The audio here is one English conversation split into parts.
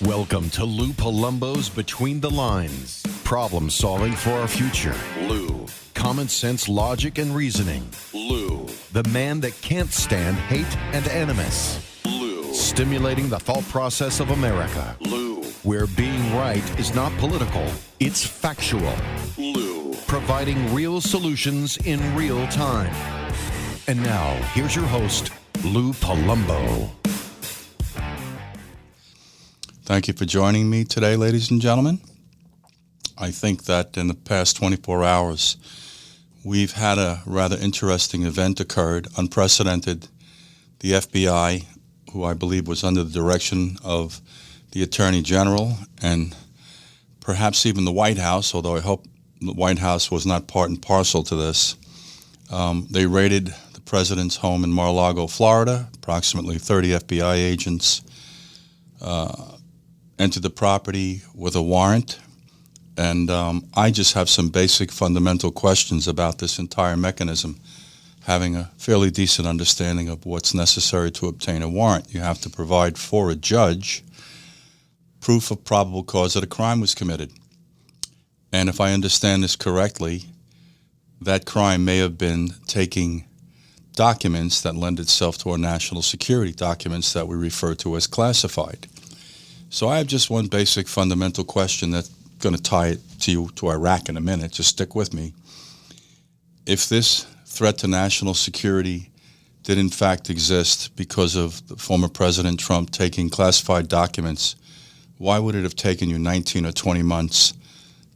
Welcome to Lou Palumbo's Between the Lines. Problem solving for our future. Lou. Common sense, logic, and reasoning. Lou. The man that can't stand hate and animus. Lou. Stimulating the thought process of America. Lou. Where being right is not political, it's factual. Lou. Providing real solutions in real time. And now, here's your host, Lou Palumbo. Thank you for joining me today, ladies and gentlemen. I think that in the past 24 hours, we've had a rather interesting event occurred, unprecedented. The FBI, who I believe was under the direction of the Attorney General and perhaps even the White House, although I hope the White House was not part and parcel to this, they raided the president's home in Mar-a-Largo, Florida. Approximately 30 FBI agents entered the property with a warrant, and I just have some basic fundamental questions about this entire mechanism. Having a fairly decent understanding of what's necessary to obtain a warrant, you have to provide for a judge proof of probable cause that a crime was committed. And if I understand this correctly, that crime may have been taking documents that lend itself to our national security, documents that we refer to as classified. So I have just one basic fundamental question that's going to tie it to Iraq in a minute. Just stick with me. If this threat to national security did in fact exist because of the former President Trump taking classified documents, why would it have taken you 19 or 20 months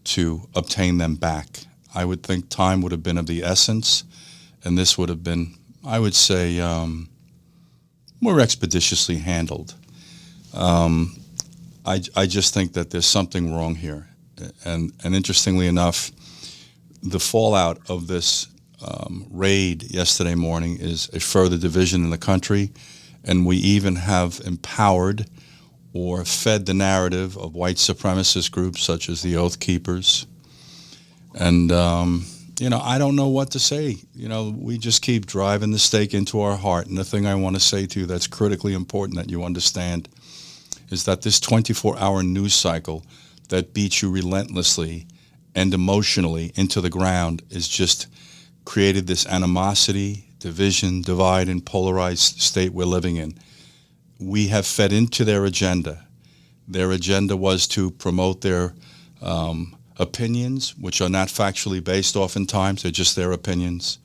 to obtain them back? I would think time would have been of the essence, and this would have been, I would say, more expeditiously handled. I just think that there's something wrong here. And interestingly enough, the fallout of this raid yesterday morning is a further division in the country, and we even have empowered or fed the narrative of white supremacist groups such as the Oath Keepers. And, I don't know what to say. We just keep driving the stake into our heart. And the thing I want to say to you that's critically important that you understand is that this 24-hour news cycle that beats you relentlessly and emotionally into the ground is just created this animosity, division, divide, and polarized state we're living in. We have fed into their agenda. Their agenda was to promote their opinions, which are not factually based oftentimes. They're just their opinions.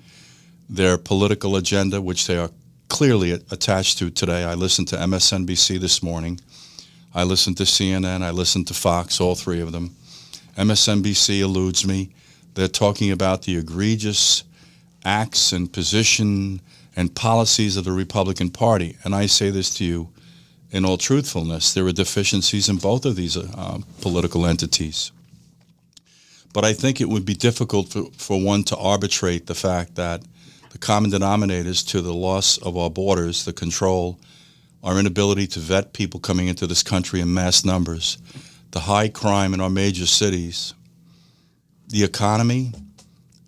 Their political agenda, which they are clearly attached to today. I listened to MSNBC this morning. I listened to CNN, I listened to Fox, all three of them. MSNBC eludes me. They're talking about the egregious acts and position and policies of the Republican Party. And I say this to you in all truthfulness. There are deficiencies in both of these political entities. But I think it would be difficult for one to arbitrate the fact that the common denominators to the loss of our borders, the control, our inability to vet people coming into this country in mass numbers, the high crime in our major cities, the economy,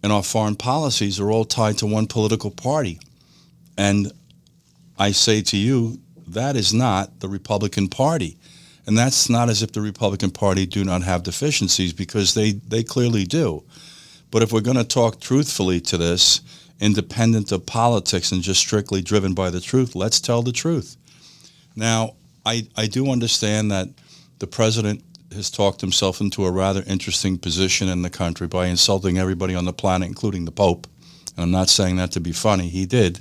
and our foreign policies are all tied to one political party. And I say to you, that is not the Republican Party. And that's not as if the Republican Party do not have deficiencies, because they clearly do. But if we're going to talk truthfully to this, independent of politics and just strictly driven by the truth, let's tell the truth. Now, I do understand that the president has talked himself into a rather interesting position in the country by insulting everybody on the planet, including the Pope. And I'm not saying that to be funny. He did.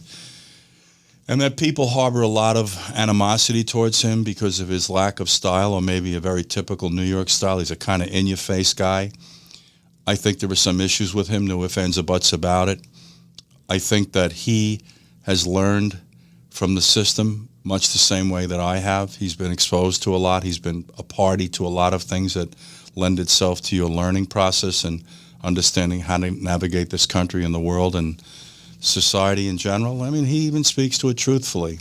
And that people harbor a lot of animosity towards him because of his lack of style, or maybe a very typical New York style. He's a kind of in-your-face guy. I think there were some issues with him, no ifs, ands, or buts about it. I think that he has learned from the system much the same way that I have. He's been exposed to a lot. He's been a party to a lot of things that lend itself to your learning process and understanding how to navigate this country and the world and society in general. I mean, he even speaks to it truthfully.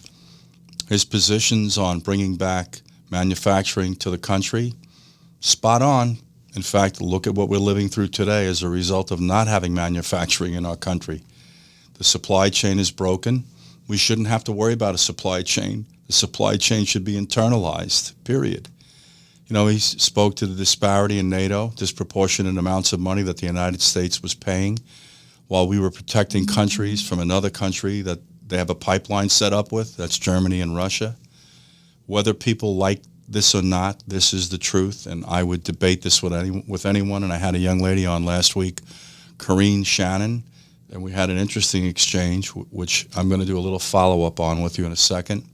His positions on bringing back manufacturing to the country, spot on. In fact, look at what we're living through today as a result of not having manufacturing in our country. The supply chain is broken. We shouldn't have to worry about a supply chain. The supply chain should be internalized, period. He spoke to the disparity in NATO, disproportionate amounts of money that the United States was paying while we were protecting countries from another country that they have a pipeline set up with, that's Germany and Russia. Whether people like this or not, this is the truth, and I would debate this with anyone. And I had a young lady on last week, Corinne Shannon, and we had an interesting exchange, which I'm going to do a little follow-up on with you in a second.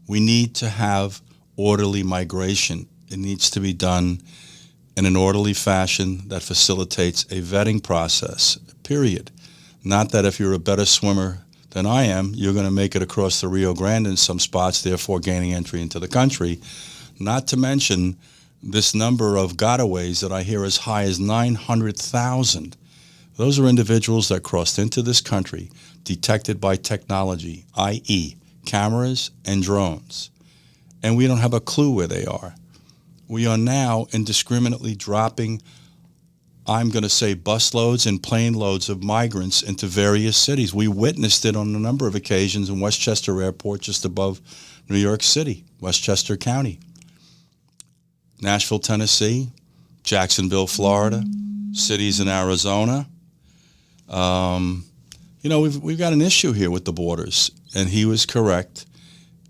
We need to have orderly migration. It needs to be done in an orderly fashion that facilitates a vetting process, period. Not that if you're a better swimmer than I am, you're going to make it across the Rio Grande in some spots, therefore gaining entry into the country. Not to mention this number of gotaways that I hear as high as 900,000. Those are individuals that crossed into this country detected by technology, i.e. cameras and drones. And we don't have a clue where they are. We are now indiscriminately dropping, I'm going to say, busloads and plane loads of migrants into various cities. We witnessed it on a number of occasions in Westchester Airport, just above New York City, Westchester County. Nashville, Tennessee, Jacksonville, Florida, cities in Arizona. We've got an issue here with the borders, and he was correct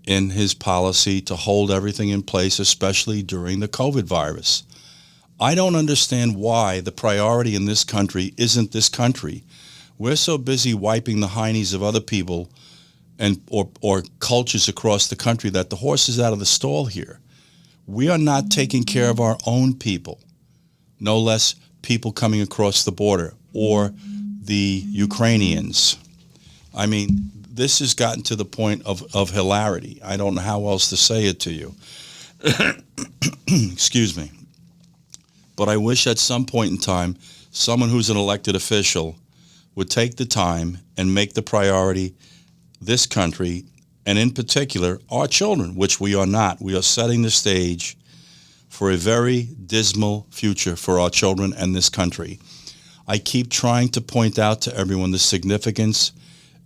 in his policy to hold everything in place, especially during the COVID virus. I don't understand why the priority in this country isn't this country. We're so busy wiping the heinies of other people or cultures across the country that the horse is out of the stall here. We are not taking care of our own people, no less people coming across the border or the Ukrainians. I mean, this has gotten to the point of hilarity. I don't know how else to say it to you. Excuse me. But I wish at some point in time, someone who's an elected official would take the time and make the priority this country, and in particular, our children, which we are not. We are setting the stage for a very dismal future for our children and this country. I keep trying to point out to everyone the significance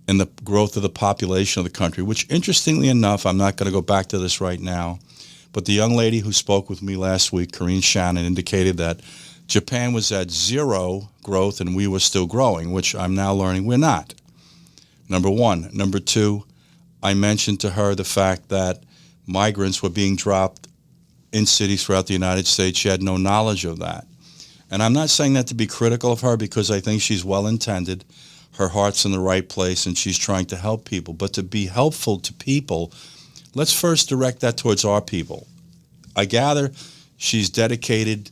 and the growth of the population of the country, which, interestingly enough, I'm not going to go back to this right now, but the young lady who spoke with me last week, Corinne Shannon, indicated that Japan was at zero growth and we were still growing, which I'm now learning we're not. Number one. Number two, I mentioned to her the fact that migrants were being dropped in cities throughout the United States. She had no knowledge of that. And I'm not saying that to be critical of her, because I think she's well-intended. Her heart's in the right place and she's trying to help people. But to be helpful to people, let's first direct that towards our people. I gather she's dedicated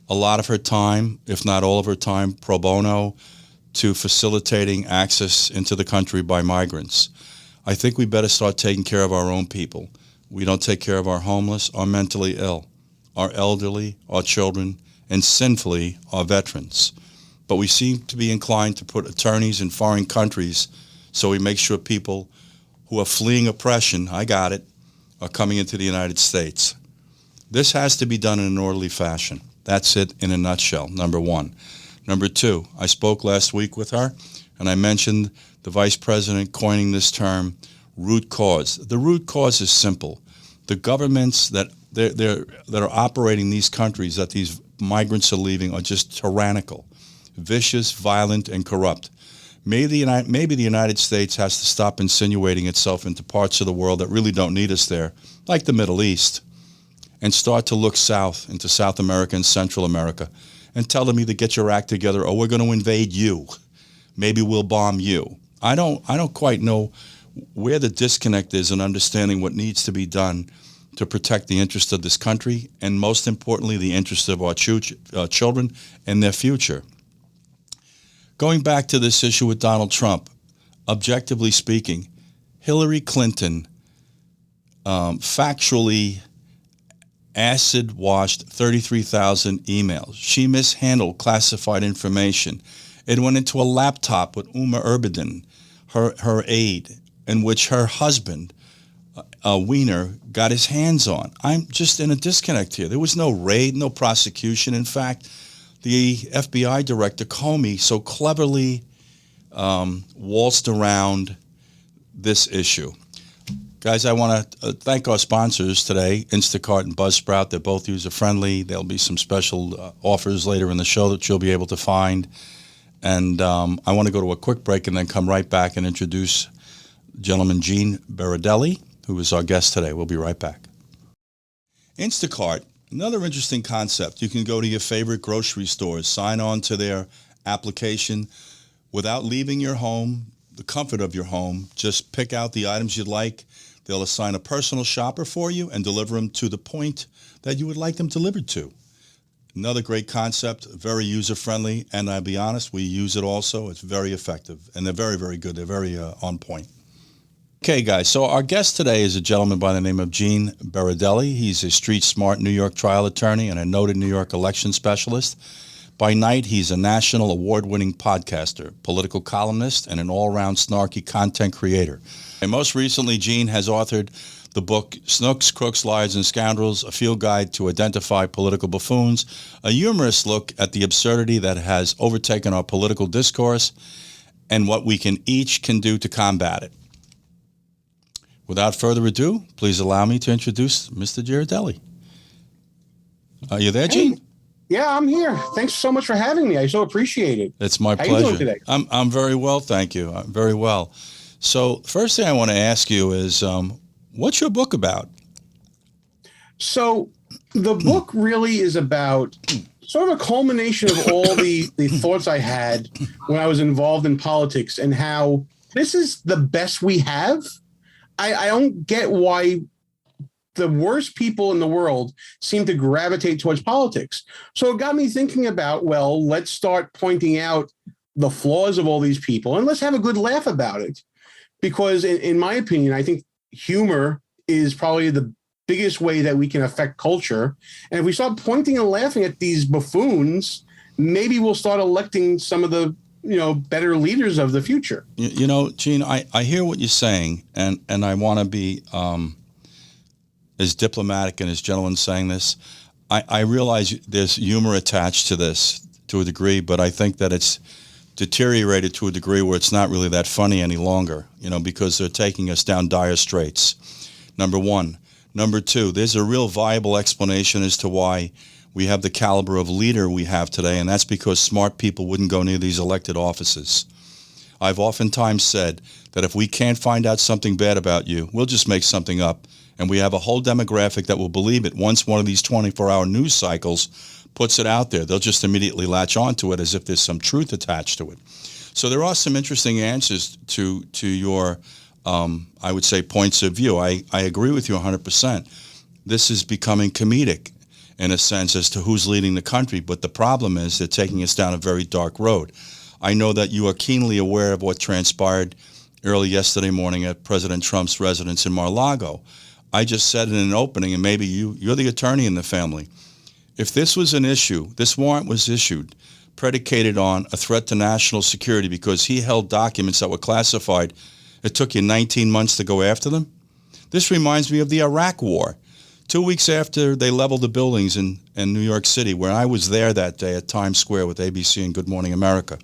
a lot of her time, if not all of her time, pro bono, to facilitating access into the country by migrants. I think we better start taking care of our own people. We don't take care of our homeless, our mentally ill, our elderly, our children, and sinfully, our veterans. But we seem to be inclined to put attorneys in foreign countries so we make sure people who are fleeing oppression, I got it, are coming into the United States. This has to be done in an orderly fashion. That's it in a nutshell, number one. Number two, I spoke last week with her, and I mentioned the vice president coining this term, root cause. The root cause is simple. The governments that are operating these countries that these migrants are leaving are just tyrannical, vicious, violent, and corrupt. Maybe the United States has to stop insinuating itself into parts of the world that really don't need us there, like the Middle East, and start to look south into South America and Central America and tell them either get your act together or we're going to invade you. Maybe we'll bomb you. I don't quite know where the disconnect is in understanding what needs to be done to protect the interest of this country and, most importantly, the interest of our children and their future. Going back to this issue with Donald Trump, objectively speaking, Hillary Clinton factually acid-washed 33,000 emails. She mishandled classified information. It went into a laptop with Uma Urbidin, her aide, in which her husband, Weiner, got his hands on. I'm just in a disconnect here. There was no raid, no prosecution. In fact, the FBI director, Comey, so cleverly waltzed around this issue. Guys, I want to thank our sponsors today, Instacart and Buzzsprout. They're both user-friendly. There'll be some special offers later in the show that you'll be able to find. And I want to go to a quick break and then come right back and introduce gentleman Gene Berardelli, who is our guest today. We'll be right back. Instacart, another interesting concept. You can go to your favorite grocery stores, sign on to their application without leaving your home, the comfort of your home. Just pick out the items you'd like. They'll assign a personal shopper for you and deliver them to the point that you would like them delivered to. Another great concept, very user-friendly, and I'll be honest, we use it also. It's very effective, and they're very, very good. They're very on point. Okay, guys, so our guest today is a gentleman by the name of Gene Berardelli. He's a street-smart New York trial attorney and a noted New York election specialist. By night, he's a national award-winning podcaster, political columnist, and an all-around snarky content creator. And most recently, Gene has authored the book Schnooks, Crooks, Liars, and Scoundrels, a field guide to identify political buffoons, a humorous look at the absurdity that has overtaken our political discourse and what we can do to combat it. Without further ado, please allow me to introduce Mr. Berardelli. Are you there, Gene? Hey. Yeah, I'm here. Thanks so much for having me. I so appreciate it. It's my pleasure. How are you doing today? I'm very well, thank you. I'm very well. So first thing I want to ask you is, what's your book about? So the book really is about sort of a culmination of all the thoughts I had when I was involved in politics and how this is the best we have. I don't get why the worst people in the world seem to gravitate towards politics. So it got me thinking about, well, let's start pointing out the flaws of all these people and let's have a good laugh about it. Because in my opinion, I think humor is probably the biggest way that we can affect culture. And if we start pointing and laughing at these buffoons, maybe we'll start electing some of the better leaders of the future. Gene, I hear what you're saying, and I want to be as diplomatic and as gentleman saying this. I realize there's humor attached to this to a degree, but I think that it's deteriorated to a degree where it's not really that funny any longer, because they're taking us down dire straits, number one. Number two, there's a real viable explanation as to why we have the caliber of leader we have today, and that's because smart people wouldn't go near these elected offices. I've oftentimes said that if we can't find out something bad about you, we'll just make something up, and we have a whole demographic that will believe it once one of these 24-hour news cycles puts it out there. They'll just immediately latch onto it as if there's some truth attached to it. So there are some interesting answers to your, I would say, points of view. I agree with you 100%. This is becoming comedic in a sense as to who's leading the country, but the problem is they're taking us down a very dark road. I know that you are keenly aware of what transpired early yesterday morning at President Trump's residence in Mar-a-Largo. I just said in an opening, and maybe you're the attorney in the family, if this was an issue, this warrant was issued, predicated on a threat to national security because he held documents that were classified, it took you 19 months to go after them? This reminds me of the Iraq War. 2 weeks after they leveled the buildings in New York City, where I was there that day at Times Square with ABC and Good Morning America.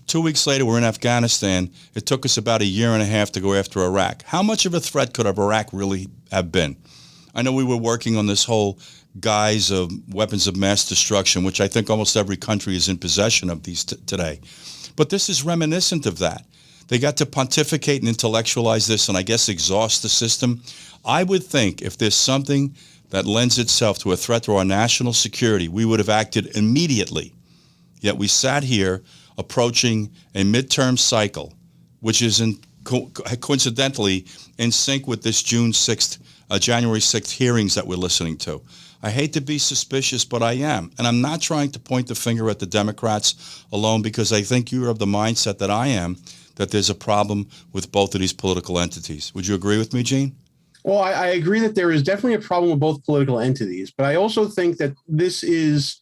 2 weeks later, we're in Afghanistan. It took us about a year and a half to go after Iraq. How much of a threat could Iraq really have been? I know we were working on this whole guise of weapons of mass destruction, which I think almost every country is in possession of these today. But this is reminiscent of that. They got to pontificate and intellectualize this and I guess exhaust the system. I would think if there's something that lends itself to a threat to our national security, we would have acted immediately. Yet we sat here approaching a midterm cycle, which is coincidentally in sync with this January 6th hearings that we're listening to. I hate to be suspicious, but I am. And I'm not trying to point the finger at the Democrats alone because I think you're of the mindset that I am, that there's a problem with both of these political entities. Would you agree with me, Gene? Well, I agree that there is definitely a problem with both political entities, but I also think that this is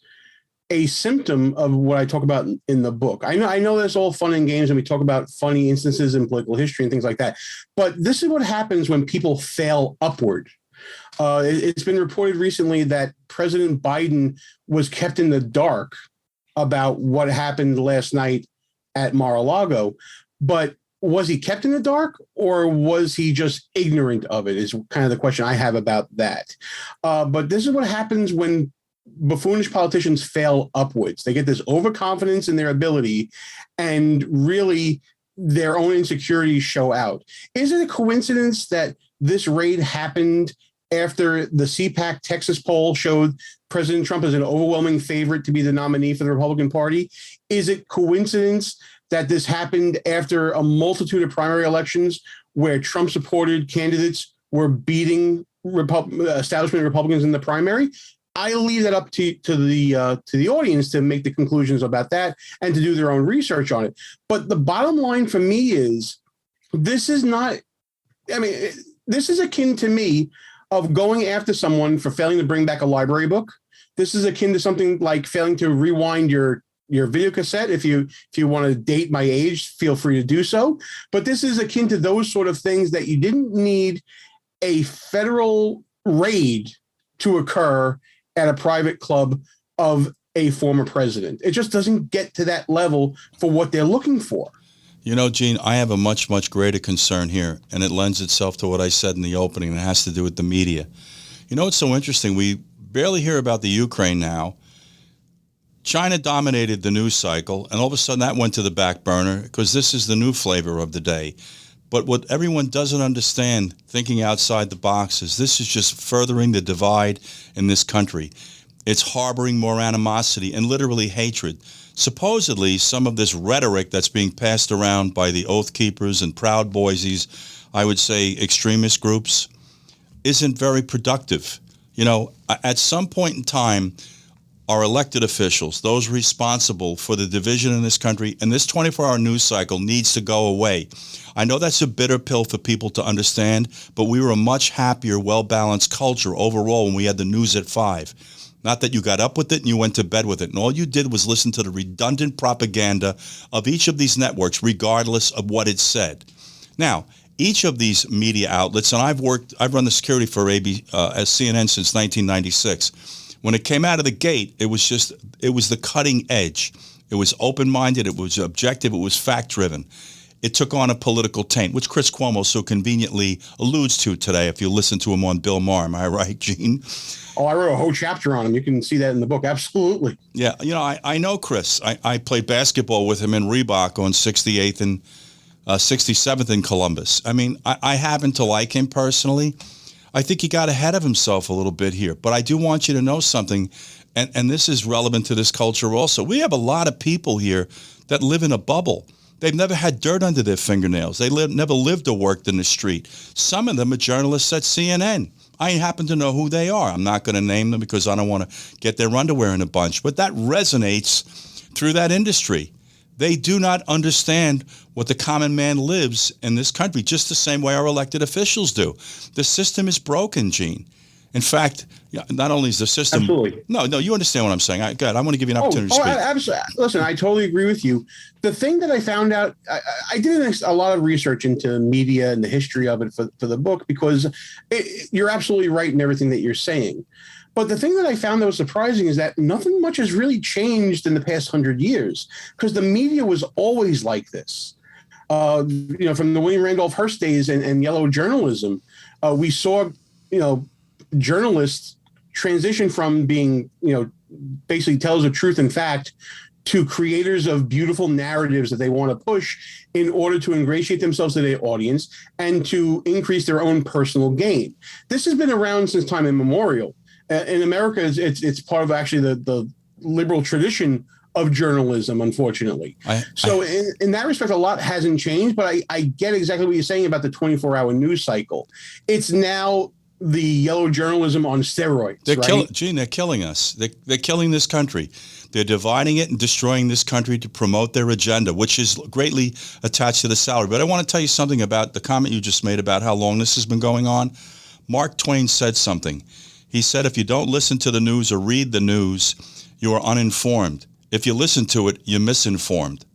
a symptom of what I talk about in the book. I know that's all fun and games, and we talk about funny instances in political history and things like that, but this is what happens when people fail upward. It's been reported recently that President Biden was kept in the dark about what happened last night at Mar-a-Lago, but was he kept in the dark, or was he just ignorant of it, is kind of the question I have about that. But this is what happens when buffoonish politicians fail upwards. They get this overconfidence in their ability, and really their own insecurities show out. Is it a coincidence that this raid happened after the CPAC Texas poll showed President Trump as an overwhelming favorite to be the nominee for the Republican Party? Is it coincidence that this happened after a multitude of primary elections where Trump-supported candidates were beating establishment Republicans in the primary? I leave that up to the audience to make the conclusions about that and to do their own research on it. But the bottom line for me is, this is not, I mean, this is akin to me of going after someone for failing to bring back a library book. This is akin to something like failing to rewind your video cassette. If you want to date my age, feel free to do so. But this is akin to those sort of things that you didn't need a federal raid to occur at a private club of a former president. It just doesn't get to that level for what they're looking for. You know, Gene, I have a much, much greater concern here, and it lends itself to what I said in the opening, and it has to do with the media. You know, it's so interesting. We barely hear about the Ukraine now. China dominated the news cycle, and all of a sudden that went to the back burner because this is the new flavor of the day. But what everyone doesn't understand, thinking outside the box, is this is just furthering the divide in this country. It's harboring more animosity and literally hatred. Supposedly, some of this rhetoric that's being passed around by the Oath Keepers and Proud Boysies, I would say extremist groups, isn't very productive. You know, at some point in time, our elected officials, those responsible for the division in this country, and this 24-hour news cycle needs to go away. I know that's a bitter pill for people to understand, but we were a much happier, well-balanced culture overall when we had the news at 5. Not that you got up with it and you went to bed with it, and all you did was listen to the redundant propaganda of each of these networks, regardless of what it said. Now, each of these media outlets, and I've run the security for CNN since 1996. When it came out of the gate, it was the cutting edge. It was open-minded, it was objective, it was fact-driven. It took on a political taint, which Chris Cuomo so conveniently alludes to today if you listen to him on Bill Maher. Am I right, Gene? Oh, I wrote a whole chapter on him. You can see that in the book. Absolutely. Yeah, you know, I know Chris. I played basketball with him in Reebok on 68th and 67th in Columbus. I mean, I happen to like him personally. I think he got ahead of himself a little bit here. But I do want you to know something, and this is relevant to this culture also. We have a lot of people here that live in a bubble. They've never had dirt under their fingernails. They never lived or worked in the street. Some of them are journalists at CNN. I happen to know who they are. I'm not going to name them because I don't want to get their underwear in a bunch. But that resonates through that industry. They do not understand what the common man lives in this country, just the same way our elected officials do. The system is broken, Gene. In fact, not only is the system... Absolutely. No, you understand what I'm saying. Good. I want to give you an opportunity to speak. Absolutely. Listen, I totally agree with you. The thing that I found out, I did a lot of research into media and the history of it for the book, because you're absolutely right in everything that you're saying. But the thing that I found that was surprising is that nothing much has really changed in the past 100 years, because the media was always like this. From the William Randolph Hearst days and yellow journalism, we saw, journalists transition from being, basically tellers of truth and fact to creators of beautiful narratives that they want to push in order to ingratiate themselves to their audience and to increase their own personal gain. This has been around since time immemorial. In America, it's part of actually the liberal tradition of journalism, unfortunately. In that respect, a lot hasn't changed, but I get exactly what you're saying about the 24-hour news cycle. It's now the yellow journalism on steroids. They're killing us. They're killing this country. They're dividing it and destroying this country to promote their agenda, which is greatly attached to the salary. But I want to tell you something about the comment you just made about how long this has been going on. Mark Twain said something. He said, if you don't listen to the news or read the news, you are uninformed. If you listen to it, you're misinformed.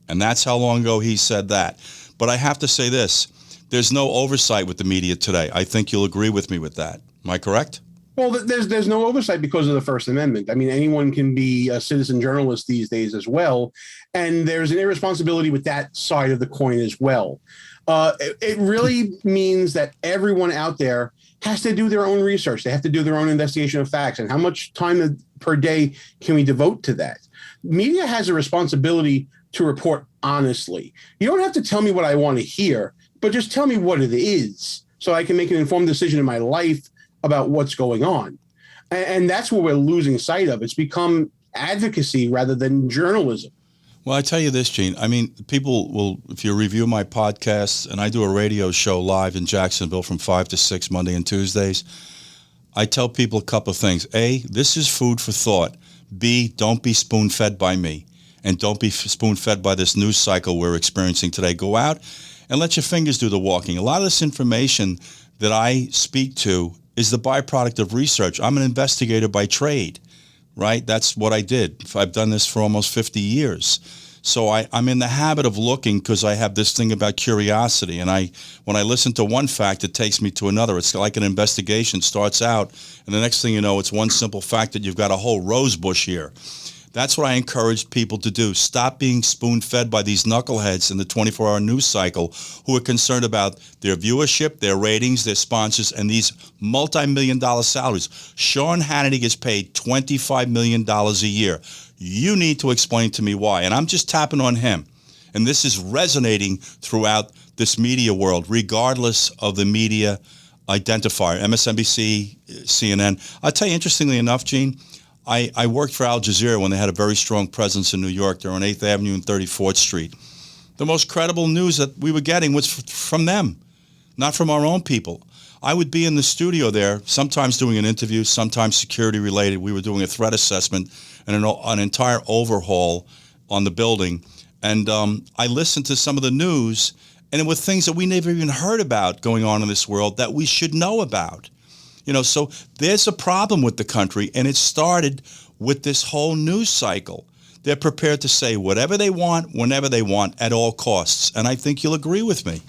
And that's how long ago he said that. But I have to say this. There's no oversight with the media today. I think you'll agree with me with that. Am I correct? Well, there's no oversight because of the First Amendment. I mean, anyone can be a citizen journalist these days as well, and there's an irresponsibility with that side of the coin as well. It really means that everyone out there has to do their own research. They have to do their own investigation of facts. And how much time per day can we devote to that? Media has a responsibility to report honestly. You don't have to tell me what I want to hear, but just tell me what it is so I can make an informed decision in my life about what's going on. And that's what we're losing sight of. It's become advocacy rather than journalism. Well, I tell you this, Gene. I mean, people will, if you review my podcasts, and I do a radio show live in Jacksonville from 5 to 6 Monday and Tuesdays, I tell people a couple of things. A, this is food for thought. B, don't be spoon-fed by me. And don't be spoon-fed by this news cycle we're experiencing today. Go out and let your fingers do the walking. A lot of this information that I speak to is the byproduct of research. I'm an investigator by trade, right? That's what I did. I've done this for almost 50 years. So I'm in the habit of looking because I have this thing about curiosity. And when I listen to one fact, it takes me to another. It's like an investigation starts out, and the next thing you know, it's one simple fact that you've got a whole rose bush here. That's what I encourage people to do. Stop being spoon-fed by these knuckleheads in the 24-hour news cycle who are concerned about their viewership, their ratings, their sponsors, and these multi-million-dollar salaries. Sean Hannity gets paid $25 million a year. You need to explain to me why. And I'm just tapping on him. And this is resonating throughout this media world, regardless of the media identifier, MSNBC, CNN. I'll tell you, interestingly enough, Gene, I worked for Al Jazeera when they had a very strong presence in New York. They're on 8th Avenue and 34th Street. The most credible news that we were getting was from them, not from our own people. I would be in the studio there, sometimes doing an interview, sometimes security related. We were doing a threat assessment and an entire overhaul on the building. And I listened to some of the news, and it were things that we never even heard about going on in this world that we should know about. You know, so there's a problem with the country, and it started with this whole news cycle. They're prepared to say whatever they want, whenever they want, at all costs. And I think you'll agree with me.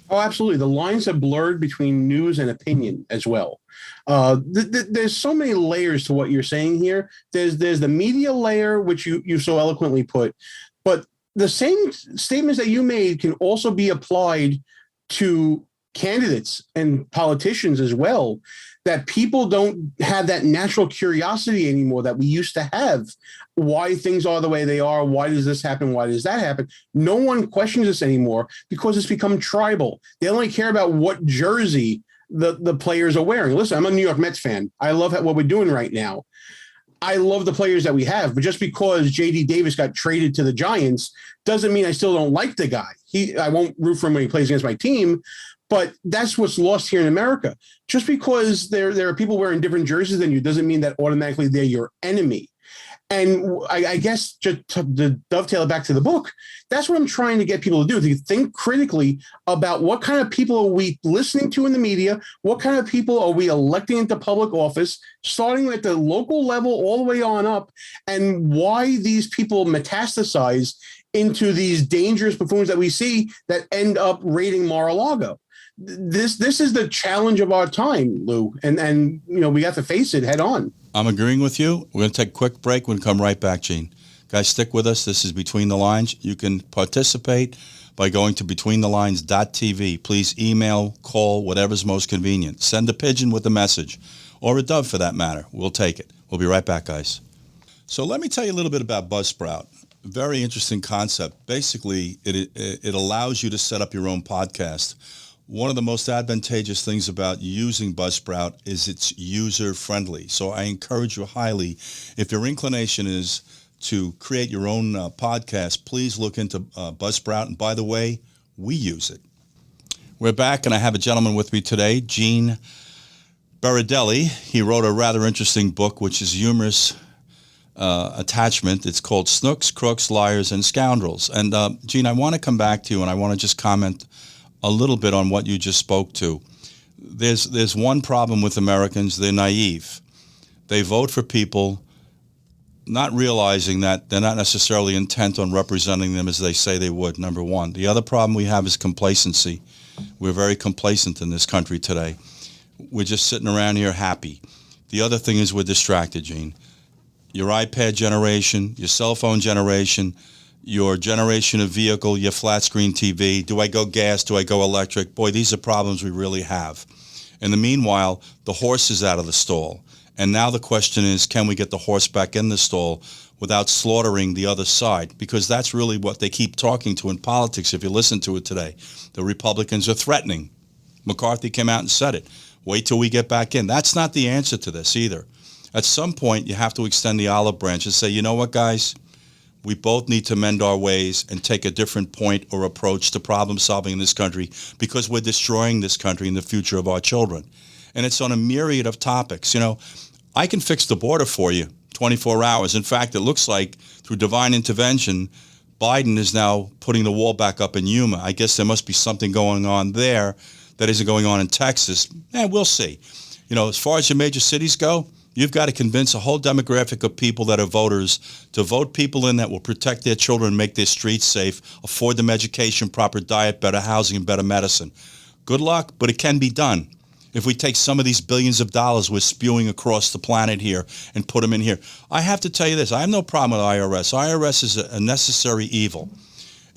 Oh, absolutely. The lines have blurred between news and opinion as well. There's so many layers to what you're saying here. There's the media layer, which you so eloquently put, but the same statements that you made can also be applied to candidates and politicians as well, that people don't have that natural curiosity anymore that we used to have. Why things are the way they are, why does this happen, why does that happen? No one questions this anymore because it's become tribal. They only care about what jersey the players are wearing. Listen, I'm a New York Mets fan. I love what we're doing right now. I love the players that we have, but just because J.D. Davis got traded to the Giants doesn't mean I still don't like the guy. I won't root for him when he plays against my team, but that's what's lost here in America. Just because there are people wearing different jerseys than you doesn't mean that automatically they're your enemy. And I guess just to dovetail it back to the book, that's what I'm trying to get people to do, to think critically about what kind of people are we listening to in the media, what kind of people are we electing into public office, starting at the local level all the way on up, and why these people metastasize into these dangerous buffoons that we see that end up raiding Mar-a-Lago. This is the challenge of our time, Lou, and you know, we have to face it head on. I'm agreeing with you. We're going to take a quick break. We're going to come right back, Gene. Guys, stick with us. This is Between the Lines. You can participate by going to betweenthelines.tv. Please email, call, whatever's most convenient. Send a pigeon with a message, or a dove for that matter. We'll take it. We'll be right back, guys. So let me tell you a little bit about Buzzsprout. Very interesting concept. Basically, it allows you to set up your own podcast. One of the most advantageous things about using Buzzsprout is it's user-friendly. So I encourage you highly, if your inclination is to create your own podcast, please look into Buzzsprout. And by the way, we use it. We're back, and I have a gentleman with me today, Gene Berardelli. He wrote a rather interesting book, which is humorous attachment. It's called Schnooks, Crooks, Liars, and Scoundrels. And Gene, I want to come back to you, and I want to just comment a little bit on what you just spoke to. There's one problem with Americans. They're naive. They vote for people not realizing that they're not necessarily intent on representing them as they say they would, number one. The other problem we have is complacency. We're very complacent in this country today. We're just sitting around here happy. The other thing is we're distracted, Gene. Your iPad generation, your cell phone generation, your generation of vehicle, your flat screen TV. Do I go gas? Do I go electric? Boy, these are problems we really have. In the meanwhile, the horse is out of the stall. And now the question is, can we get the horse back in the stall without slaughtering the other side? Because that's really what they keep talking to in politics. If you listen to it today, the Republicans are threatening. McCarthy came out and said it. Wait till we get back in. That's not the answer to this either. At some point, you have to extend the olive branch and say, you know what, guys? We both need to mend our ways and take a different point or approach to problem solving in this country, because we're destroying this country and the future of our children. And it's on a myriad of topics. You know, I can fix the border for you 24 hours. In fact, it looks like through divine intervention, Biden is now putting the wall back up in Yuma. I guess there must be something going on there that isn't going on in Texas. We'll see. You know, as far as your major cities go, you've got to convince a whole demographic of people that are voters to vote people in that will protect their children, make their streets safe, afford them education, proper diet, better housing, and better medicine. Good luck, but it can be done. If we take some of these billions of dollars we're spewing across the planet here and put them in here. I have to tell you this. I have no problem with IRS. IRS is a necessary evil.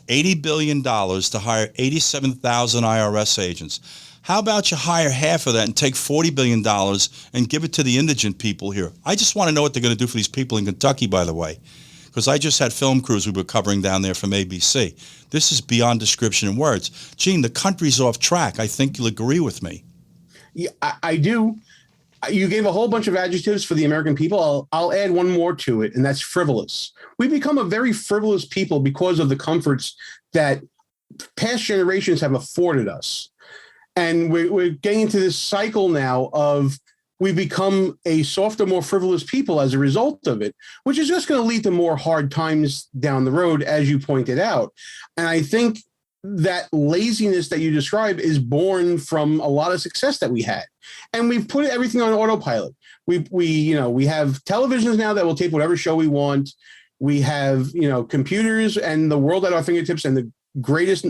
$80 billion to hire 87,000 IRS agents. How about you hire half of that and take $40 billion and give it to the indigent people here? I just want to know what they're going to do for these people in Kentucky, by the way, because I just had film crews we were covering down there from ABC. This is beyond description in words. Gene, the country's off track. I think you'll agree with me. Yeah, I do. You gave a whole bunch of adjectives for the American people. I'll add one more to it, and that's frivolous. We become a very frivolous people because of the comforts that past generations have afforded us. And we're getting into this cycle now of we become a softer, more frivolous people as a result of it, which is just going to lead to more hard times down the road, as you pointed out. And I think that laziness that you describe is born from a lot of success that we had. And we've put everything on autopilot. We have televisions now that will tape whatever show we want. We have, computers and the world at our fingertips and the greatest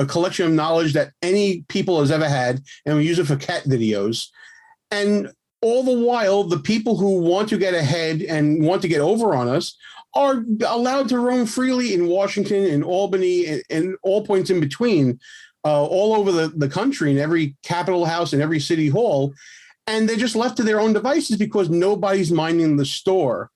collection of knowledge that any people has ever had. And we use it for cat videos. And all the while, the people who want to get ahead and want to get over on us are allowed to roam freely in Washington, in Albany, and all points in between, all over the country, in every Capitol House and every city hall. And they're just left to their own devices because nobody's minding the store.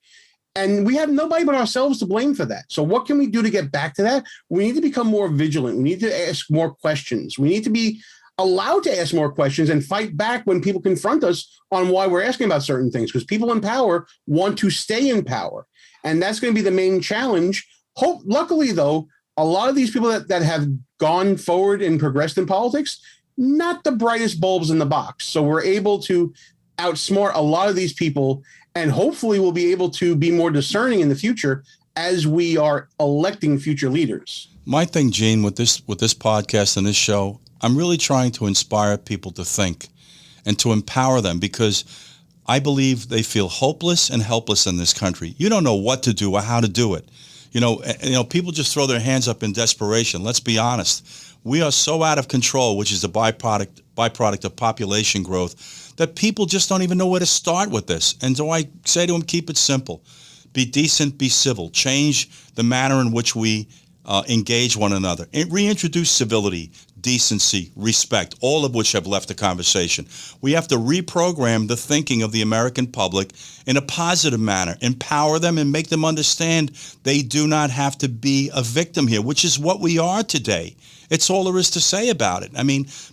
And we have nobody but ourselves to blame for that. So what can we do to get back to that? We need to become more vigilant. We need to ask more questions. We need to be allowed to ask more questions and fight back when people confront us on why we're asking about certain things, because people in power want to stay in power. And that's going to be the main challenge. Luckily, though, a lot of these people that have gone forward and progressed in politics, not the brightest bulbs in the box. So we're able to outsmart a lot of these people, and hopefully we'll be able to be more discerning in the future as we are electing future leaders. My thing, Gene, with this podcast and this show, I'm really trying to inspire people to think and to empower them, because I believe they feel hopeless and helpless in this country. You don't know what to do or how to do it. People just throw their hands up in desperation. Let's be honest. We are so out of control, which is a byproduct of population growth, that people just don't even know where to start with this. And so I say to them, keep it simple. Be decent, be civil. Change the manner in which we engage one another. Reintroduce civility, decency, respect, all of which have left the conversation. We have to reprogram the thinking of the American public in a positive manner, empower them and make them understand they do not have to be a victim here, which is what we are today. It's all there is to say about it.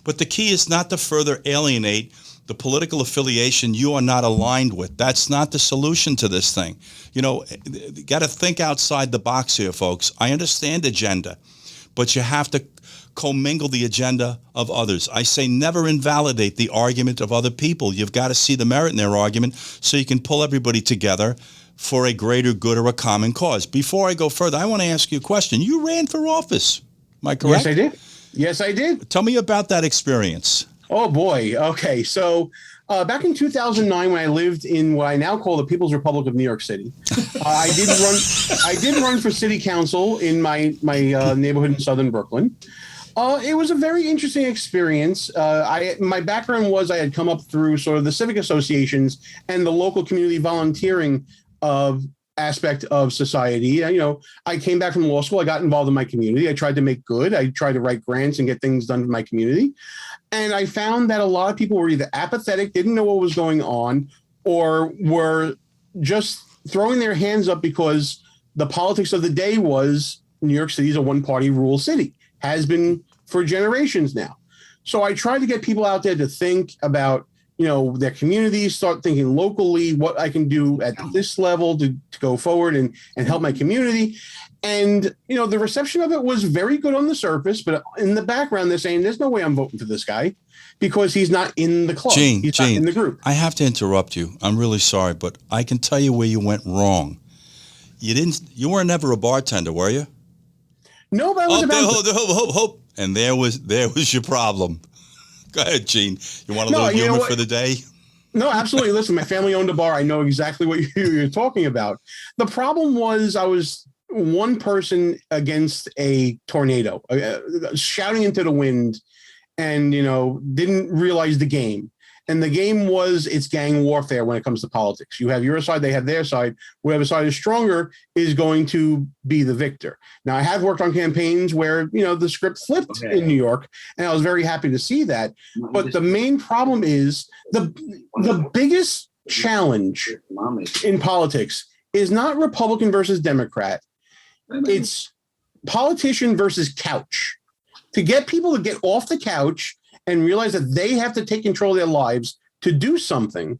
But the key is not to further alienate the political affiliation you are not aligned with. That's not the solution to this thing. Got to think outside the box here, folks. I understand agenda, but you have to commingle the agenda of others. I say never invalidate the argument of other people. You've got to see the merit in their argument so you can pull everybody together for a greater good or a common cause. Before I go further, I want to ask you a question. You ran for office. Am I correct? Yes, I did. Tell me about that experience. Oh, boy. Okay. So back in 2009, when I lived in what I now call the People's Republic of New York City, I did run for city council in my neighborhood in southern Brooklyn. It was a very interesting experience. My background was I had come up through sort of the civic associations and the local community volunteering aspect of society. I came back from law school. I got involved in my community. I tried to make good. I tried to write grants and get things done in my community. And I found that a lot of people were either apathetic, didn't know what was going on, or were just throwing their hands up because the politics of the day was New York City is a one-party rule city, has been for generations now. So I tried to get people out there to think about, their communities, start thinking locally, what I can do at this level to go forward and help my community. And, the reception of it was very good on the surface, but in the background, they're saying, there's no way I'm voting for this guy because he's not in the club. Gene, He's not in the group. I have to interrupt you. I'm really sorry, but I can tell you where you went wrong. You were never a bartender, were you? No, but I was hope. And there was your problem. Go ahead, Gene. You want a little humor for the day? No, absolutely. Listen, my family owned a bar. I know exactly what you're talking about. The problem was I was one person against a tornado, shouting into the wind, and, didn't realize the game. And the game was it's gang warfare when it comes to politics. You have your side, they have their side. Whoever side is stronger is going to be the victor. Now, I have worked on campaigns where, the script flipped in New York, and I was very happy to see that. But the main problem is the biggest challenge in politics is not Republican versus Democrat. It's politician versus couch. To get people to get off the couch and realize that they have to take control of their lives to do something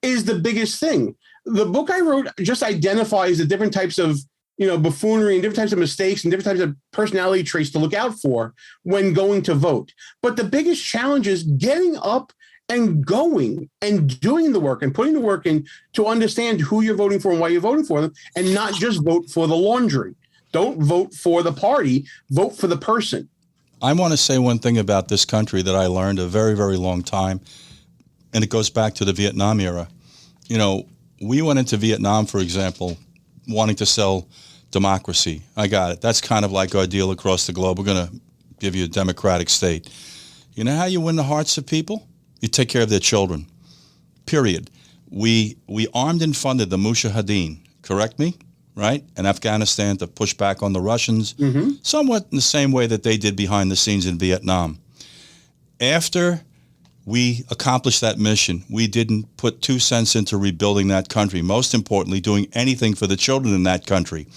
is the biggest thing. The book I wrote just identifies the different types of, buffoonery and different types of mistakes and different types of personality traits to look out for when going to vote. But the biggest challenge is getting up and going and doing the work and putting the work in to understand who you're voting for and why you're voting for them, and not just vote for the laundry. Don't vote for the party, vote for the person. I want to say one thing about this country that I learned a very, very long time, and it goes back to the Vietnam era. We went into Vietnam, for example, wanting to sell democracy. I got it. That's kind of like our deal across the globe. We're going to give you a democratic state. You know how you win the hearts of people? You take care of their children, period. We armed and funded the Mujahideen, correct me? Right? In Afghanistan to push back on the Russians, somewhat in the same way that they did behind the scenes in Vietnam. After we accomplished that mission, we didn't put 2 cents into rebuilding that country. Most importantly, doing anything for the children in that country.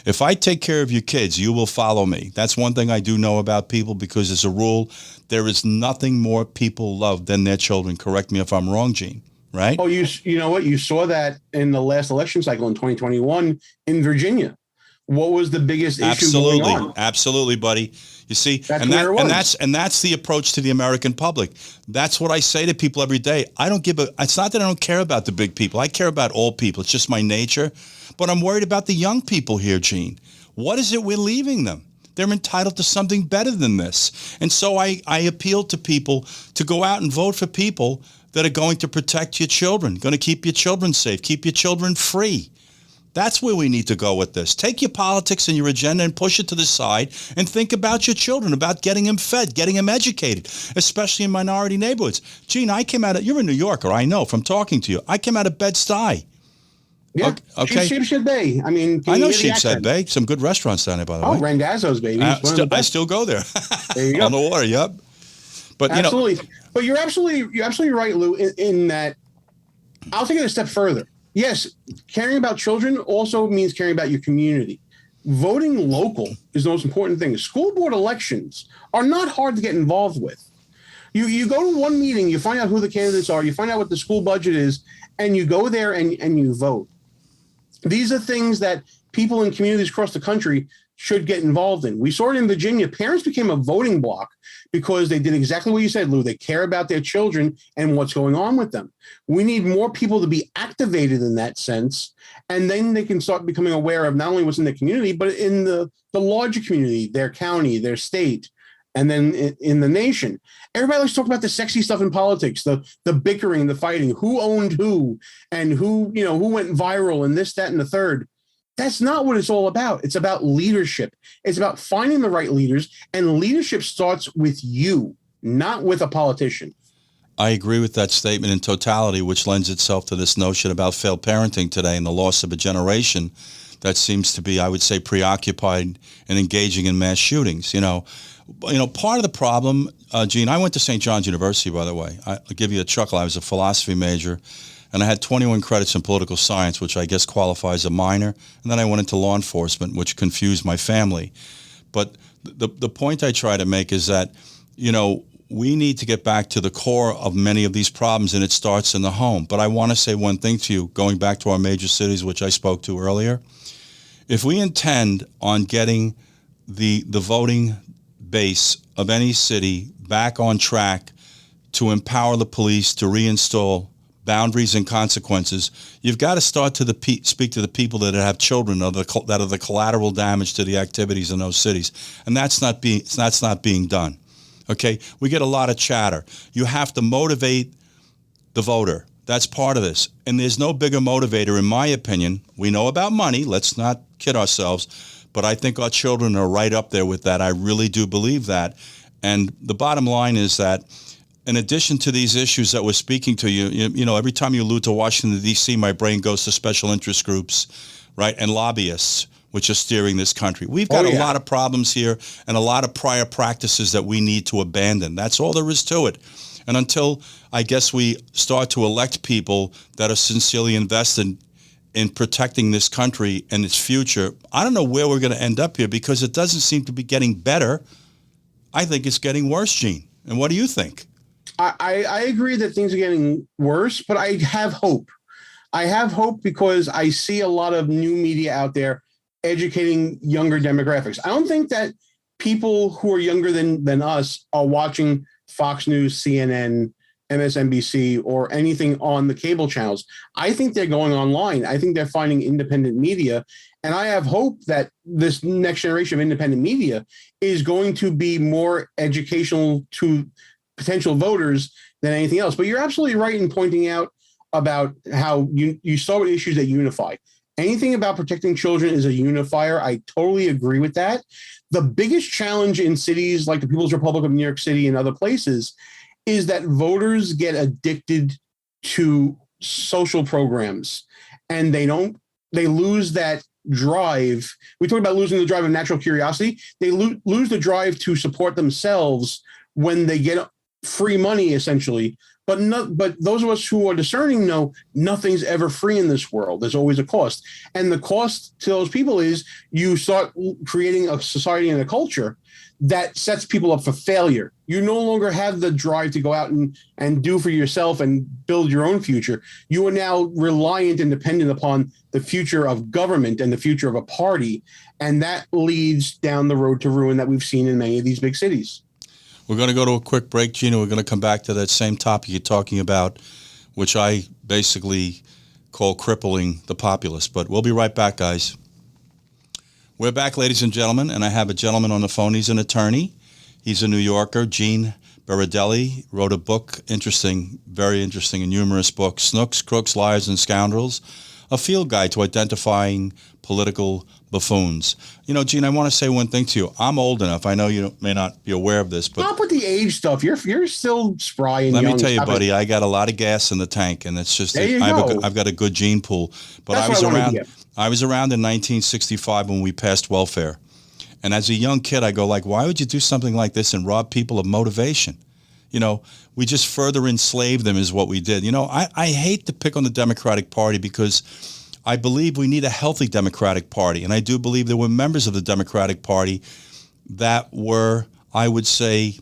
If I take care of your kids, you will follow me. That's one thing I do know about people, because as a rule, there is nothing more people love than their children. Correct me if I'm wrong, Gene. Right? Oh, you know what? You saw that in the last election cycle in 2021 in Virginia. What was the biggest issue going on? Absolutely, buddy. You see, that's the approach to the American public. That's what I say to people every day. It's not that I don't care about the big people. I care about all people. It's just my nature. But I'm worried about the young people here, Gene. What is it we're leaving them? They're entitled to something better than this. And so I appeal to people to go out and vote for people that are going to protect your children, going to keep your children safe, keep your children free. That's where we need to go with this. Take your politics and your agenda and push it to the side and think about your children, about getting them fed, getting them educated, especially in minority neighborhoods. Gene, you're a New Yorker, I know from talking to you. I came out of Bed-Stuy. Yeah, okay. Sheepshead Bay. I mean, I know Sheepshead Bay. Some good restaurants down there, by the way. Oh, Randazzo's, baby. I still go there. There you go. On the water, yep. But absolutely. But you're absolutely right, Lou, in that I'll take it a step further. Yes, caring about children also means caring about your community. Voting local is the most important thing. School board elections are not hard to get involved with. You go to one meeting, you find out who the candidates are, you find out what the school budget is, and you go there and you vote. These are things that people in communities across the country should get involved in. We saw it in Virginia. Parents became a voting bloc because they did exactly what you said, Lou. They care about their children and what's going on with them. We need more people to be activated in that sense, and then they can start becoming aware of not only what's in the community, but in the larger community, their county, their state, and then in the nation. Everybody likes to talk about the sexy stuff in politics, the bickering, the fighting, who owned who, and who went viral, and this, that, and the third. That's not what it's all about. It's about leadership. It's about finding the right leaders, and leadership starts with you, not with a politician. I agree with that statement in totality, which lends itself to this notion about failed parenting today and the loss of a generation that seems to be, I would say, preoccupied and engaging in mass shootings. Part of the problem, Gene, I went to St. John's University, by the way. I'll give you a chuckle. I was a philosophy major, and I had 21 credits in political science, which I guess qualifies a minor. And then I went into law enforcement, which confused my family. But the point I try to make is that, we need to get back to the core of many of these problems, and it starts in the home. But I want to say one thing to you, going back to our major cities, which I spoke to earlier. If we intend on getting the voting base of any city back on track to empower the police to reinstall boundaries and consequences, you've got to start to speak to the people that have children that are the collateral damage to the activities in those cities, and that's not being done. Okay, we get a lot of chatter. You have to motivate the voter. That's part of this. And there's no bigger motivator, in my opinion. We know about money. Let's not kid ourselves. But I think our children are right up there with that. I really do believe that. And the bottom line is that in addition to these issues that we're speaking to, every time you allude to Washington, D.C., my brain goes to special interest groups, right, and lobbyists, which are steering this country. We've got a lot of problems here and a lot of prior practices that we need to abandon. That's all there is to it. And until, I guess, we start to elect people that are sincerely invested in protecting this country and its future, I don't know where we're going to end up here, because it doesn't seem to be getting better. I think it's getting worse, Gene. And what do you think? I agree that things are getting worse, but I have hope. I have hope because I see a lot of new media out there educating younger demographics. I don't think that people who are younger than us are watching Fox News, CNN, MSNBC, or anything on the cable channels. I think they're going online. I think they're finding independent media. And I have hope that this next generation of independent media is going to be more educational to potential voters than anything else. But you're absolutely right in pointing out about how you start with issues that unify. Anything about protecting children is a unifier. I totally agree with that. The biggest challenge in cities like the People's Republic of New York City and other places is that voters get addicted to social programs, and they lose that drive. We talk about losing the drive of natural curiosity. They lose the drive to support themselves when they get free money, essentially. But those of us who are discerning know nothing's ever free in this world. There's always a cost. And the cost to those people is you start creating a society and a culture that sets people up for failure. You no longer have the drive to go out and do for yourself and build your own future. You are now reliant and dependent upon the future of government and the future of a party. And that leads down the road to ruin that we've seen in many of these big cities. We're going to go to a quick break, Gina. We're going to come back to that same topic you're talking about, which I basically call crippling the populace. But we'll be right back, guys. We're back, ladies and gentlemen, and I have a gentleman on the phone. He's an attorney. He's a New Yorker. Gene Berardelli wrote a book, very interesting and humorous book, Snooks, Crooks, Liars, and Scoundrels, a field guide to identifying political buffoons. Gene, I want to say one thing to you. I'm old enough. I know you may not be aware of this, but stop with the age stuff. You're still spry and young. Let me tell you, buddy, I got a lot of gas in the tank, and it's just I've got a good gene pool. But That's I was around in 1965 when we passed welfare, and as a young kid, I go like, why would you do something like this and rob people of motivation? We just further enslaved them is what we did. I hate to pick on the Democratic Party because I believe we need a healthy Democratic Party. And I do believe there were members of the Democratic Party that were, I would say,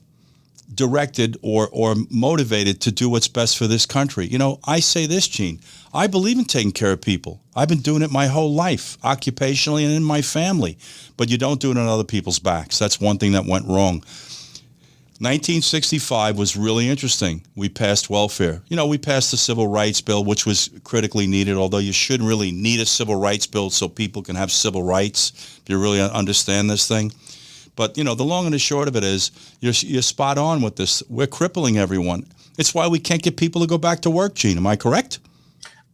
directed or motivated to do what's best for this country. I say this, Gene, I believe in taking care of people. I've been doing it my whole life, occupationally and in my family. But you don't do it on other people's backs. That's one thing that went wrong. 1965 was really interesting. We passed welfare. We passed the Civil Rights Bill, which was critically needed, although you shouldn't really need a Civil Rights Bill so people can have civil rights, if you really understand this thing. But, the long and the short of it is you're spot on with this. We're crippling everyone. It's why we can't get people to go back to work, Gene. Am I correct?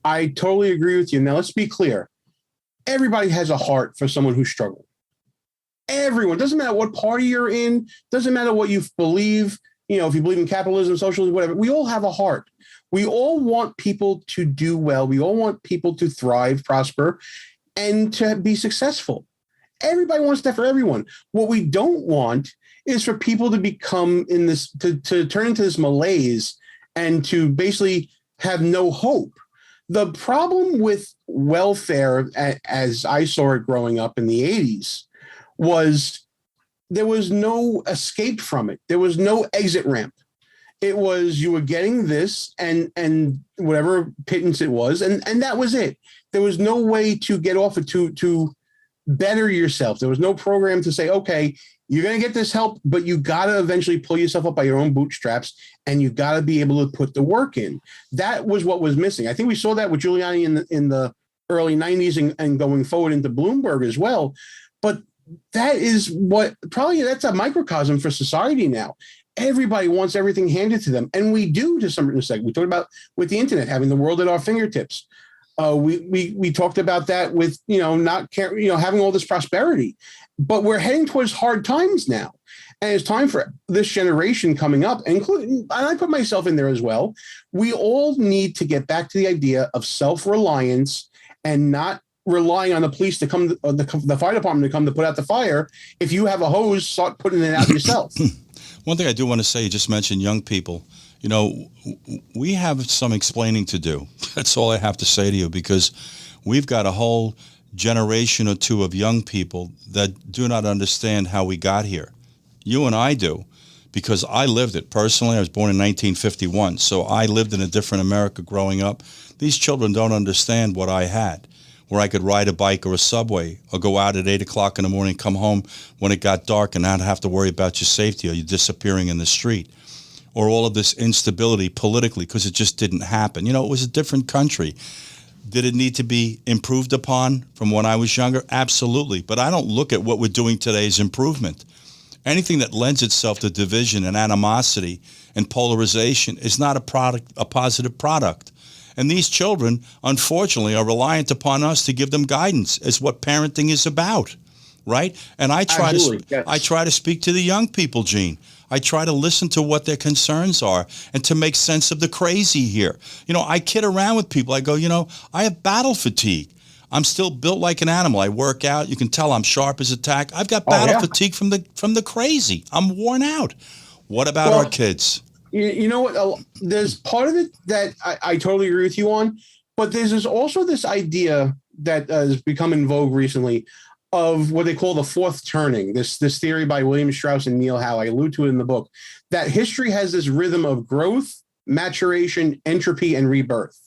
I totally agree with you. Now, let's be clear. everybody has a heart for someone who's struggling. Everyone, doesn't matter what party you're in, doesn't matter what you believe, if you believe in capitalism, socialism, whatever, we all have a heart. We all want people to do well. We all want people to thrive, prosper, and to be successful. Everybody wants that for everyone. What we don't want is for people to become to turn into this malaise and to basically have no hope. The problem with welfare, as I saw it growing up in the 80s, was there was no escape from it. There was no exit ramp. It was you were getting this and whatever pittance it was, and that was it. There was no way to get off it, to better yourself. There was no program to say, okay, you're going to get this help, but you got to eventually pull yourself up by your own bootstraps, and you got to be able to put the work in. That was what was missing. I think we saw that with Giuliani in the early 90s and going forward into Bloomberg as well. But that is that's a microcosm for society now. Everybody wants everything handed to them. And we do, to some extent. We talked about with the internet, having the world at our fingertips. We talked about that with, having all this prosperity, but we're heading towards hard times now. And it's time for this generation coming up, including, and I put myself in there as well. We all need to get back to the idea of self-reliance and not relying on the police to come, the fire department to come to put out the fire. If you have a hose, start putting it out yourself. One thing I do want to say, you just mentioned young people. We have some explaining to do. That's all I have to say to you, because we've got a whole generation or two of young people that do not understand how we got here. You and I do, because I lived it personally. I was born in 1951, so I lived in a different America growing up. These children don't understand what I had, where I could ride a bike or a subway or go out at 8 o'clock in the morning, come home when it got dark and not have to worry about your safety or you disappearing in the street, or all of this instability politically because it just didn't happen. It was a different country. Did it need to be improved upon from when I was younger? Absolutely. But I don't look at what we're doing today as improvement. Anything that lends itself to division and animosity and polarization is not a positive product. And these children, unfortunately, are reliant upon us to give them guidance as what parenting is about, right? And I try to speak to the young people, Gene. I try to listen to what their concerns are and to make sense of the crazy here. I kid around with people. I go, I have battle fatigue. I'm still built like an animal. I work out. You can tell I'm sharp as a tack. I've got battle fatigue from the crazy. I'm worn out. What about our kids? You know what? There's part of it that I totally agree with you on, but there's also this idea that has become in vogue recently of what they call the fourth turning. This theory by William Strauss and Neil Howe. I allude to it in the book, that history has this rhythm of growth, maturation, entropy, and rebirth.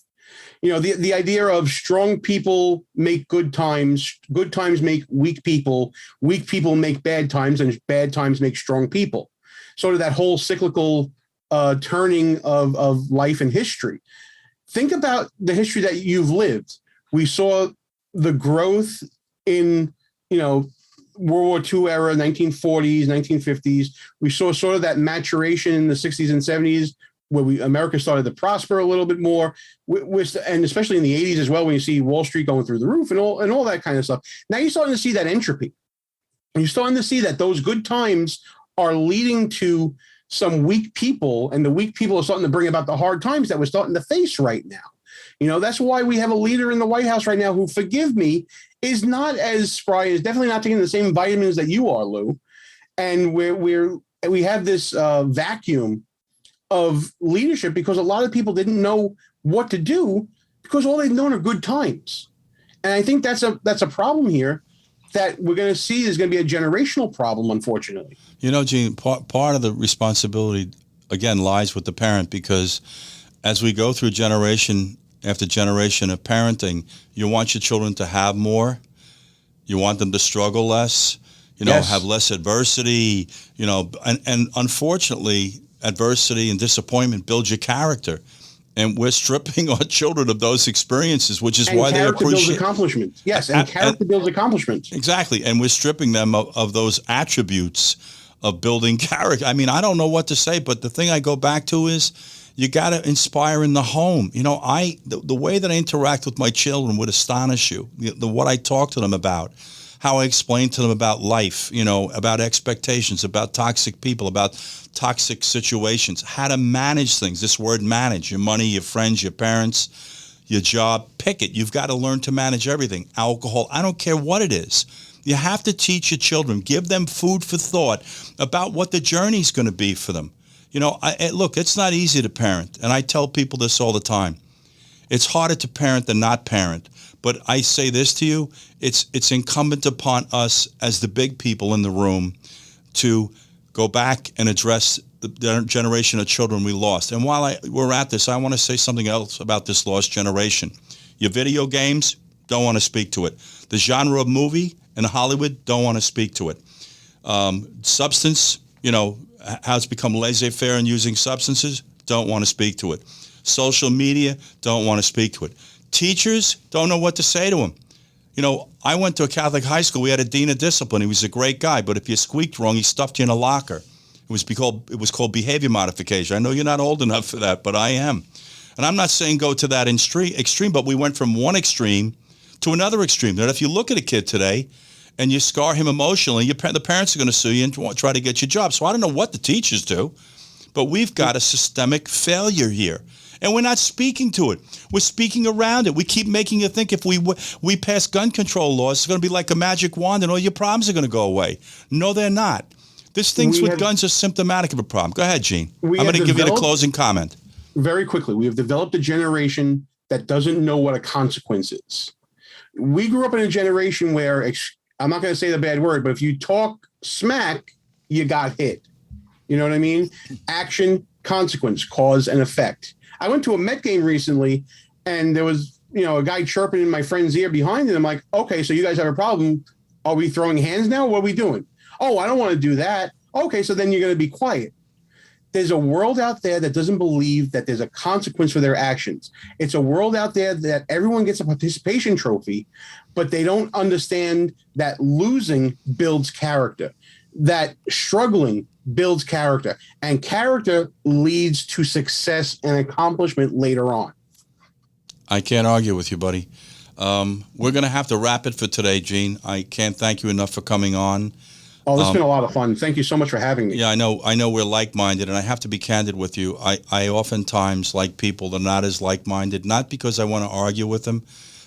The idea of strong people make good times make weak people make bad times, and bad times make strong people. Sort of that whole cyclical turning of life and history. Think about the history that you've lived. We saw the growth in, World War II era, 1940s, 1950s. We saw sort of that maturation in the 60s and 70s, where America started to prosper a little bit more, and especially in the 80s as well, when you see Wall Street going through the roof and all that kind of stuff. Now you're starting to see that entropy. You're starting to see that those good times are leading to some weak people, and the weak people are starting to bring about the hard times that we're starting to face right now. That's why we have a leader in the White House right now who, forgive me, is not as spry, is definitely not taking the same vitamins that you are, Lou. And we have this vacuum of leadership because a lot of people didn't know what to do because all they've known are good times. And I think that's a problem here that we're going to see is going to be a generational problem, unfortunately. Gene, part of the responsibility, again, lies with the parent, because as we go through generation after generation of parenting, you want your children to have more. You want them to struggle less, have less adversity, and unfortunately, adversity and disappointment builds your character. And we're stripping our children of those experiences, which is why they appreciate builds accomplishment. Yes, and character builds accomplishment. Exactly. And we're stripping them of those attributes of building character. I mean, I don't know what to say, but the thing I go back to is you got to inspire in the home. You know, the way that I interact with my children would astonish you. What I talk to them about, how I explain to them about life, you know, about expectations, about toxic people, about toxic situations, how to manage things. This word manage, your money, your friends, your parents, your job, pick it. You've got to learn to manage everything. Alcohol, I don't care what it is. You have to teach your children, give them food for thought about what the journey's going to be for them. You know, look, it's not easy to parent, and I tell people this all the time. It's harder to parent than not parent. But I say this to you, it's incumbent upon us as the big people in the room to go back and address the generation of children we lost. And while we're at this, I want to say something else about this lost generation. Your video games, don't want to speak to it. The genre of movie in Hollywood, don't want to speak to it. Substance, you know, how it's become laissez-faire in using substances, don't want to speak to it. Social media, don't want to speak to it. Teachers don't know what to say to them. You know, I went to a Catholic high school. We had a dean of discipline. He was a great guy, but if you squeaked wrong, he stuffed you in a locker. It was called behavior modification. I know you're not old enough for that, but I am. And I'm not saying go to that extreme, but we went from one extreme to another extreme. That if you look at a kid today and you scar him emotionally, the parents are going to sue you and try to get your job. So I don't know what the teachers do, but we've got a systemic failure here. And we're not speaking to it. We're speaking around it. We keep making you think if we pass gun control laws, it's going to be like a magic wand and all your problems are going to go away. No, they're not. This things with guns are symptomatic of a problem. Go ahead, Gene. I'm going to give you the closing comment. Very quickly, we have developed a generation that doesn't know what a consequence is. We grew up in a generation where, I'm not going to say the bad word, but if you talk smack, you got hit. You know what I mean? Action, consequence, cause, and effect. I went to a Met game recently, and there was, you know, a guy chirping in my friend's ear behind it. I'm like, okay, so you guys have a problem. Are we throwing hands now? What are we doing? Oh, I don't want to do that. Okay, so then you're going to be quiet. There's a world out there that doesn't believe that there's a consequence for their actions. It's a world out there that everyone gets a participation trophy, but they don't understand that losing builds character, that struggling builds character, and character leads to success and accomplishment later on. I can't argue with you, buddy. We're going to have to wrap it for today, Gene. I can't thank you enough for coming on. Oh, this has been a lot of fun. Thank you so much for having me. Yeah, I know we're like-minded, and I have to be candid with you. I oftentimes like people that are not as like-minded, not because I want to argue with them,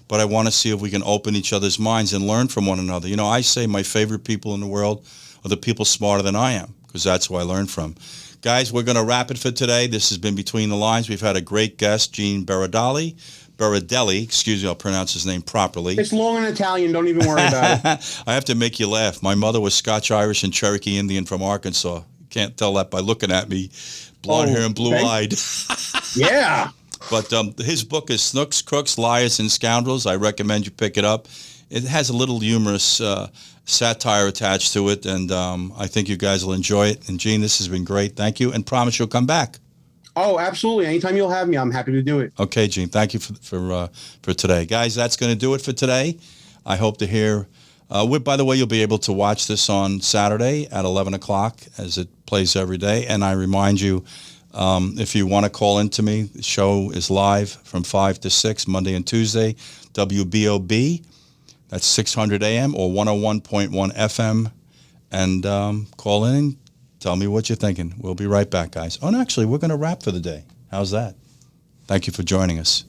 but I want to see if we can open each other's minds and learn from one another. You know, I say my favorite people in the world are the people smarter than I am, because that's who I learn from. Guys, we're going to wrap it for today. This has been Between the Lines. We've had a great guest, Gene Berardelli, excuse me, I'll pronounce his name properly. It's long in Italian, don't even worry about it. I have to make you laugh. My mother was Scotch-Irish and Cherokee Indian from Arkansas. Can't tell that by looking at me. Blonde hair and blue-eyed. Yeah. But his book is Snooks, Crooks, Liars, and Scoundrels. I recommend you pick it up. It has a little humorous satire attached to it, and I think you guys will enjoy it. And Gene, this has been great. Thank you, and promise you'll come back. Oh, absolutely. Anytime you'll have me, I'm happy to do it. Okay, Gene. Thank you for today. Guys, that's going to do it for today. I hope to hear... by the way, you'll be able to watch this on Saturday at 11 o'clock as it plays every day. And I remind you, if you want to call in to me, the show is live from 5 to 6, Monday and Tuesday, WBOB. That's 600 AM or 101.1 FM. And call in and tell me what you're thinking. We'll be right back, guys. Oh, and actually, we're going to wrap for the day. How's that? Thank you for joining us.